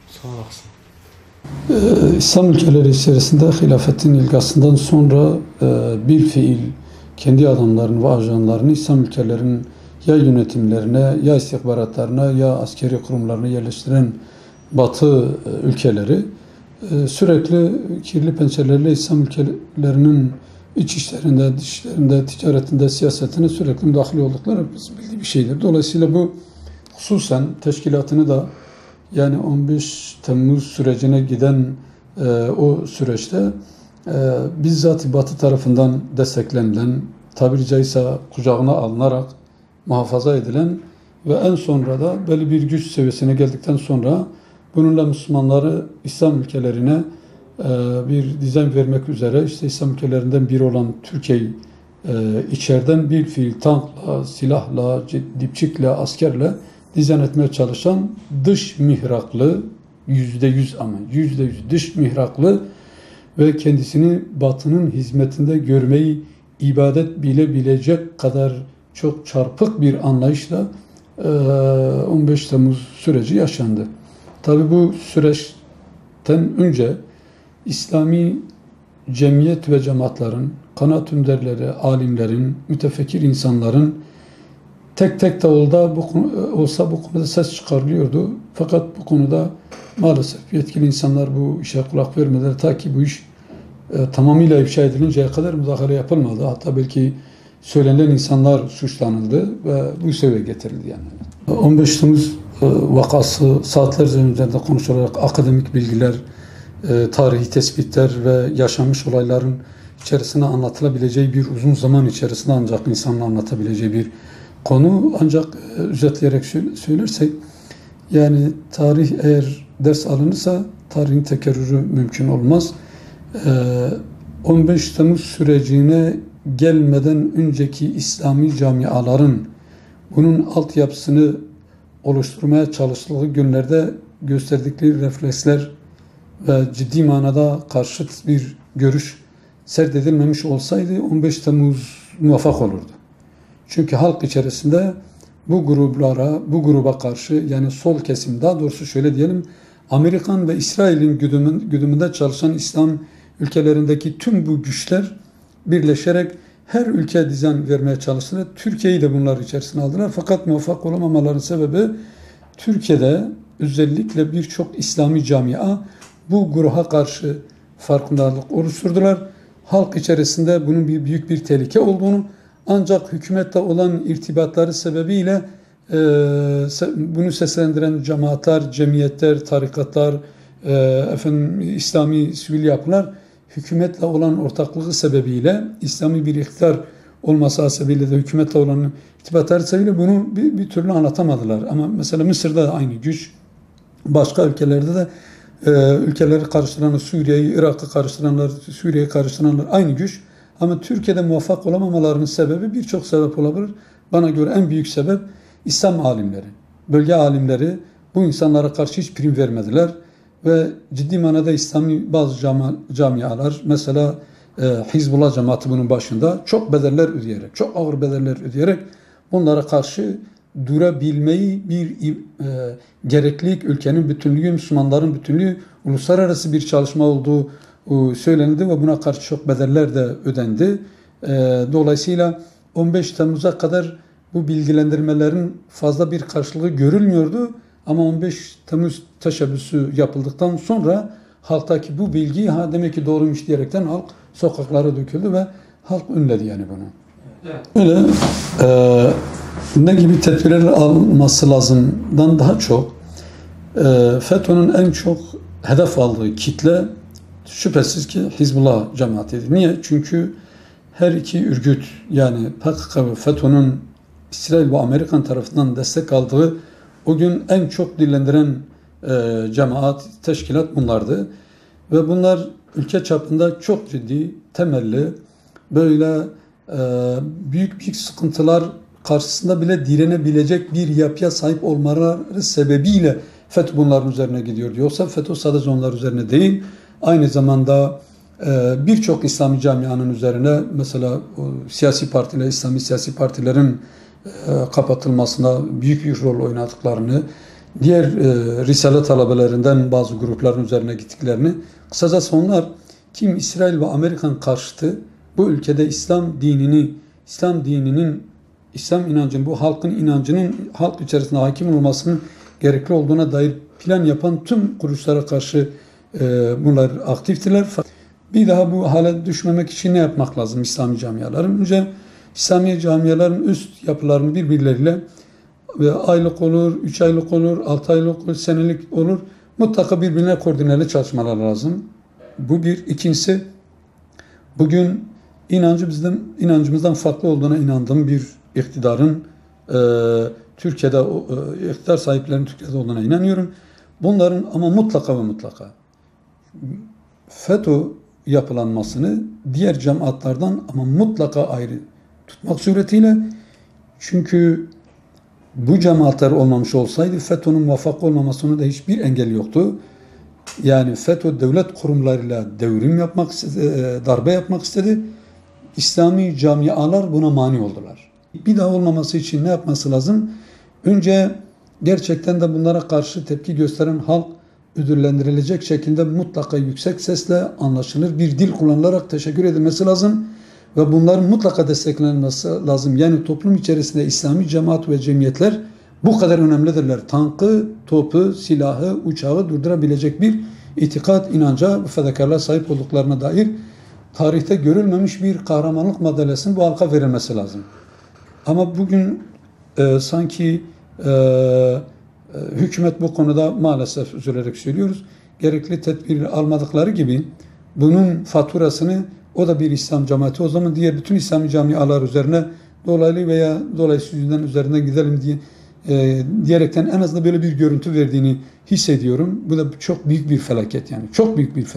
Sağ olasın. İslam ülkeleri içerisinde hilafetin ilgasından sonra bir fiil kendi adamlarını ve ajanlarını İslam ülkelerinin ya yönetimlerine, ya istihbaratlarına, ya askeri kurumlarına yerleştiren Batı ülkeleri sürekli kirli pençelerle İslam ülkelerinin iç işlerinde, dış işlerinde, ticaretinde, siyasetine sürekli müdahale oldukları bildiği bir şeydir. Dolayısıyla bu hususen teşkilatını da yani 15 Temmuz sürecine giden o süreçte bizzat Batı tarafından desteklenilen, tabiri caizse kucağına alınarak muhafaza edilen ve en sonra da belli bir güç seviyesine geldikten sonra bununla Müslümanları İslam ülkelerine bir dizayn vermek üzere işte İslam ülkelerinden biri olan Türkiye'yi içeriden bir fiil tankla, silahla, dipçikle, askerle dizayn etmeye çalışan dış mihraklı, %100 ama %100 dış mihraklı ve kendisini Batı'nın hizmetinde görmeyi ibadet bilebilecek kadar çok çarpık bir anlayışla 15 Temmuz süreci yaşandı. Tabii bu süreçten önce İslami cemiyet ve cemaatlerin, kanaat önderleri, alimlerin, mütefekkir insanların tek tek de olsa bu konuda ses çıkarılıyordu. Fakat bu konuda maalesef yetkili insanlar bu işe kulak vermediler. Ta ki bu iş tamamıyla ifşa edilinceye kadar müdahale yapılmadı. Hatta belki söylenen insanlar suçlanıldı ve bu seviyeye getirildi yani. 15 Temmuz vakası saatlerce üzerinde konuşularak akademik bilgiler, tarihi tespitler ve yaşanmış olayların içerisine anlatılabileceği bir uzun zaman içerisinde ancak insanın anlatabileceği bir konu. Ancak özetleyerek söylersek yani tarih eğer ders alınırsa tarihin tekerrürü mümkün olmaz. 15 Temmuz sürecine gelmeden önceki İslami camiaların bunun altyapısını oluşturmaya çalıştığı günlerde gösterdikleri refleksler ve ciddi manada karşıt bir görüş serdedilmemiş olsaydı 15 Temmuz muvaffak olurdu. Çünkü halk içerisinde bu gruba karşı yani sol kesim, daha doğrusu şöyle diyelim, Amerikan ve İsrail'in güdümünde çalışan İslam ülkelerindeki tüm bu güçler birleşerek her ülke dizayn vermeye çalıştılar. Türkiye'yi de bunlar içerisine aldılar. Fakat muvaffak olamamaların sebebi Türkiye'de özellikle birçok İslami camia bu gruba karşı farkındalık oluşturdular. Halk içerisinde bunun büyük bir tehlike olduğunu, ancak hükümetle olan irtibatları sebebiyle bunu seslendiren cemaatler, cemiyetler, tarikatlar, İslami sivil yapılar hükümetle olan ortaklığı sebebiyle, İslami bir iktidar olması hasebiyle de hükümetle olan irtibatları sebebiyle bunu bir türlü anlatamadılar. Ama mesela Mısır'da da aynı güç, başka ülkelerde de ülkeleri karıştıranlar, Suriye'yi, Irak'ı karıştıranlar, Suriye'yi karıştıranlar aynı güç. Ama Türkiye'de muvaffak olamamalarının sebebi birçok sebep olabilir. Bana göre en büyük sebep İslam alimleri, bölge alimleri bu insanlara karşı hiç prim vermediler. Ve ciddi manada İslami bazı camialar, mesela Hizbullah cemaati bunun başında çok bedeller ödeyerek, çok ağır bedeller ödeyerek bunlara karşı durabilmeyi bir gereklilik, ülkenin bütünlüğü, Müslümanların bütünlüğü, uluslararası bir çalışma olduğu söylenildi ve buna karşı çok bedeller de ödendi. Dolayısıyla 15 Temmuz'a kadar bu bilgilendirmelerin fazla bir karşılığı görülmüyordu. Ama 15 Temmuz teşebbüsü yapıldıktan sonra halktaki bu bilgi demek ki doğruymuş diyerekten halk sokaklara döküldü ve halk önledi yani bunu. Evet. Öyle ne gibi tedbirler alması lazımdan daha çok FETÖ'nün en çok hedef aldığı kitle şüphesiz ki Hizbullah cemaatidir. Niye? Çünkü her iki örgüt yani PKK ve FETÖ'nün İsrail ve Amerikan tarafından destek aldığı o gün en çok dillendiren cemaat, teşkilat bunlardı. Ve bunlar ülke çapında çok ciddi, temelli, böyle büyük sıkıntılar karşısında bile direnebilecek bir yapıya sahip olmaları sebebiyle FETÖ bunların üzerine gidiyordu. Yoksa FETÖ sadece onlar üzerine değil, aynı zamanda birçok İslami camianın üzerine, mesela siyasi partiler, İslami siyasi partilerin kapatılmasında büyük bir rol oynadıklarını, diğer Risale talebelerinden bazı grupların üzerine gittiklerini, kısacası onlar kim İsrail ve Amerikan karşıtı bu ülkede İslam dininin, İslam inancının, bu halkın inancının halk içerisinde hakim olmasının gerekli olduğuna dair plan yapan tüm kuruluşlara karşı bunlar aktiftiler. Bir daha bu hale düşmemek için ne yapmak lazım İslami camiaların? Önce İslami camiaların üst yapılarını birbirleriyle aylık olur, 3 aylık olur, 6 aylık olur, senelik olur. Mutlaka birbirine koordineli çalışmalar lazım. Bu bir. İkincisi, bugün inancımızdan farklı olduğuna inandığım bir iktidarın Türkiye'de iktidar sahiplerinin Türkiye'de olduğuna inanıyorum. Bunların ama mutlaka ve mutlaka FETÖ yapılanmasını diğer cemaatlerden ama mutlaka ayrı tutmak suretiyle, çünkü bu cemaatler olmamış olsaydı FETÖ'nün muvaffak olmamasına da hiçbir engel yoktu. Yani FETÖ devlet kurumlarıyla devrim yapmak istedi, darbe yapmak istedi. İslami camialar buna mani oldular. Bir daha olmaması için ne yapması lazım? Önce gerçekten de bunlara karşı tepki gösteren halk ödüllendirilecek şekilde mutlaka yüksek sesle anlaşılır bir dil kullanılarak teşekkür edilmesi lazım ve bunların mutlaka desteklenmesi lazım. Yani toplum içerisinde İslami cemaat ve cemiyetler bu kadar önemlidirler. Tankı, topu, silahı, uçağı durdurabilecek bir itikat, inanca, fedakarlığa sahip olduklarına dair tarihte görülmemiş bir kahramanlık madalyasının bu halka verilmesi lazım. Ama bugün sanki hükümet bu konuda maalesef üzülerek söylüyoruz, gerekli tedbir almadıkları gibi bunun faturasını o da bir İslam cemaati, o zaman diğer bütün İslami camialar üzerine dolaylı veya dolaysız yüzünden üzerine gidelim diye diyerekten en azından böyle bir görüntü verdiğini hissediyorum. Bu da çok büyük bir felaket, yani çok büyük bir felaket.